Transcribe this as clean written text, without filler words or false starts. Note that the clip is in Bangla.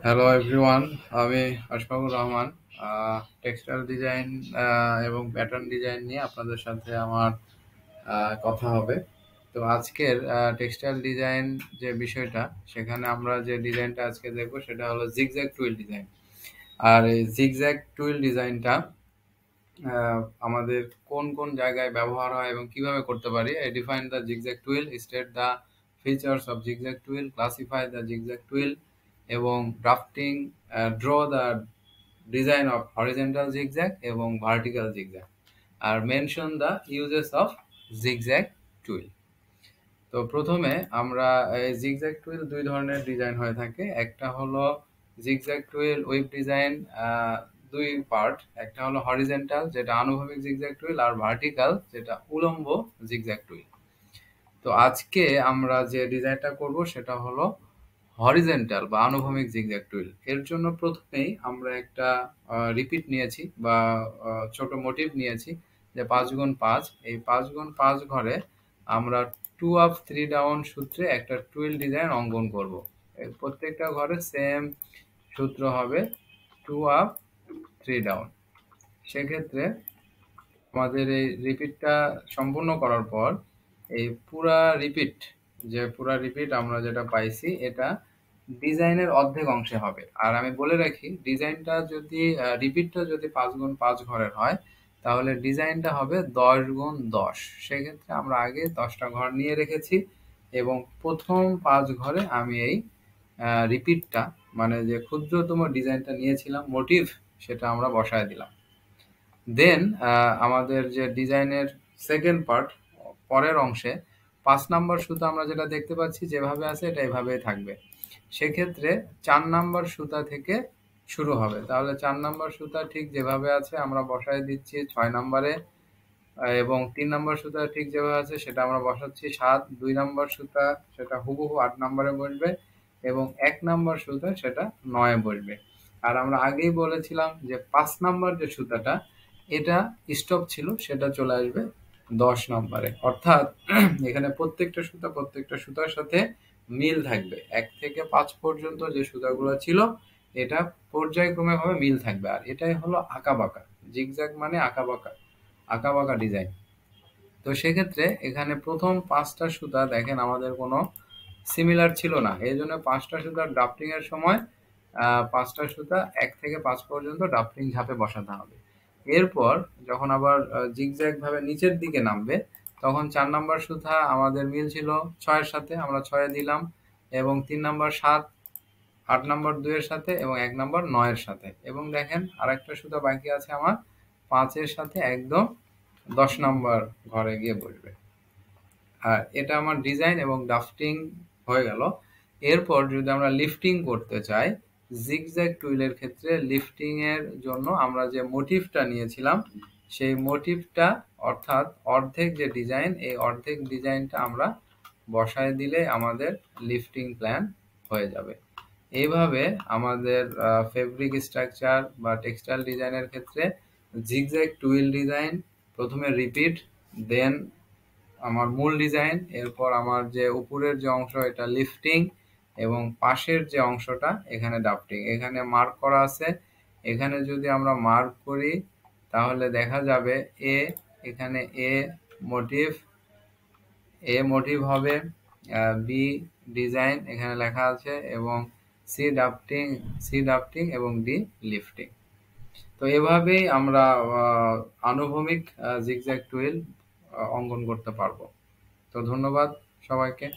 হ্যালো এভরিওয়ান, আমি আশফাকুর রহমান। টেক্সটাইল ডিজাইন এবং প্যাটার্ন ডিজাইন নিয়ে আপনাদের সাথে আমার কথা হবে। তো আজকের টেক্সটাইল ডিজাইন যে বিষয়টা, সেখানে আমরা যে ডিজাইনটা আজকে দেখব সেটা হলো জিগজ্যাগ টুইল ডিজাইন। আর এই জিগজ্যাগ টুইল ডিজাইনটা আমাদের কোন কোন জায়গায় ব্যবহার হয় এবং কিভাবে করতে পারি। Define the zigzag twill, state the features of zigzag twill, classify the zigzag twill এবং drafting, draw the design of horizontal zigzag এবং ভার্টিক্যাল জিগজ্যাগ, আর mention the uses of zigzag twill. তো প্রথমে আমরা এই জিগজ্যাগ টুইল দুই ধরনের ডিজাইন হয়ে থাকে। একটা হলো জিগজ্যাগ টুইল উইভ ডিজাইন, দুই পার্ট। একটা হলো হরিজেন্টাল, যেটা আনুভূমিক জিগজ্যাগ টুইল, আর ভার্টিক্যাল, যেটা উলম্ব জিগজ্যাগ টুইল। তো আজকে আমরা যে ডিজাইনটা করব সেটা হলো হরিজেন্টাল বা আনুভূমিক জিগজ্যাগ টুইল। এর জন্য প্রথমেই আমরা একটা রিপিট নিয়েছি বা ছোট মোটিভ নিয়েছি, যে 5x5। এই 5x5 ঘরে আমরা 2 up 3 down সূত্রে একটা টুইল ডিজাইন অঙ্কন করব। প্রত্যেকটা ঘরে সেম সূত্র হবে 2 up 3 down। সেক্ষেত্রে আমাদের এই রিপিটটা সম্পূর্ণ করার পর এই পুরা রিপিট আমরা যেটা পাইছি, এটা ডিজাইনের অর্ধেক অংশে হবে। আর আমি বলে রাখি, ডিজাইনটা যদি রিপিটটা যদি 5x5 ঘরের হয়, তাহলে ডিজাইনটা হবে 10x10। সেক্ষেত্রে আমরা আগে 10টা ঘর নিয়ে রেখেছি এবং প্রথম 5 ঘরে আমি এই রিপিটটা, মানে যে ক্ষুদ্রতম ডিজাইনটা নিয়েছিলাম মোটিভ, সেটা আমরা বসায় দিলাম। দেন আমাদের যে ডিজাইনের সেকেন্ড পার্ট, পরের অংশে 5 নাম্বার সুতা আমরা যেটা দেখতে পাচ্ছি যেভাবে আছে এটা এভাবেই থাকবে। সেক্ষেত্রে 4 নাম্বার সুতা থেকে শুরু হবে। তাহলে 4 নাম্বার সুতা ঠিক যেভাবে আছে আমরা বসায় দিচ্ছি 6 নাম্বারে, এবং 3 নাম্বার সুতা ঠিক যেভাবে আছে সেটা আমরা বসাচ্ছি 7। 2 নাম্বার সুতা সেটা হুবহু 8 নাম্বারে বসবে এবং 1 নাম্বার সুতা সেটা 9-এ বসবে। আর আমরা আগেই বলেছিলাম যে 5 নাম্বার যে সুতাটা, এটা স্টপ ছিল, সেটা চলে আসবে 10 নাম্বারে। অর্থাৎ এখানে প্রত্যেকটা সুতার সাথে মিল থাকবে। 1 থেকে 5 পর্যন্ত যে সুতাগুলো ছিল, এটা পর্যায়ক্রমে ভাবে মিল থাকবে। আর এটাই হলো আঁকাবাঁকা জিগজ্যাগ, মানে আঁকাবাঁকা ডিজাইন। তো সেক্ষেত্রে এখানে প্রথম 5টা সুতা দেখেন আমাদের কোনো সিমিলার ছিল না। এই জন্য 5টা সুতার ড্রাফটিং এর সময় 5টা সুতা 1 থেকে 5 পর্যন্ত ড্রাফটিং ধাপে বসাতে হবে। এরপর যখন আবার জিগজ্যাগ ভাবে নিচের দিকে নামবে, তখন 4 নাম্বার সুতা আমাদের মিল ছিল 6-এর সাথে, আমরা 6-এ দিলাম, এবং 3 নাম্বার 7, 8 নাম্বার 2-এর সাথে, এবং 1 নাম্বার 9-এর সাথে। এবং দেখেন আরেকটা সুতা বাকি আছে আমার 5-এর সাথে, একদম 10 নাম্বার ঘরে গিয়ে বসবে। আর এটা আমার ডিজাইন এবং ড্রাফটিং হয়ে গেল। এরপর যদি আমরা লিফটিং করতে চাই, জিগজ্যাগ টুইলের ক্ষেত্রে লিফটিং এর জন্য আমরা যে মোটিভটা নিয়েছিলাম, সেই মোটিভটা অর্থাৎ অর্ধেক যে ডিজাইন, এই অর্ধেক ডিজাইনটা আমরা বসায় দিলে আমাদের লিফটিং প্ল্যান হয়ে যাবে। এইভাবে আমাদের ফেব্রিক স্ট্রাকচার বা টেক্সটাইল ডিজাইনের ক্ষেত্রে জিগজ্যাগ টুইল ডিজাইন, প্রথমে রিপিট, দেন আমার মূল ডিজাইন, এরপর আমার যে উপরের যে অংশ এটা লিফটিং, এবং পাশের যে অংশটা এখানে ড্রাফটিং। এখানে মার্ক করা আছে, এখানে যদি আমরা মার্ক করি তাহলে দেখা যাবে এ, এখানে মোটিভ মোটিভ হবে, বি ডিজাইন এখানে লেখা আছে, এবং সি ড্রাফটিং এবং ডি লিফটিং। তো এভাবেই আমরা আনুভূমিক জিগজ্যাগ টুইল অঙ্কন করতে পারবো। তো ধন্যবাদ সবাইকে।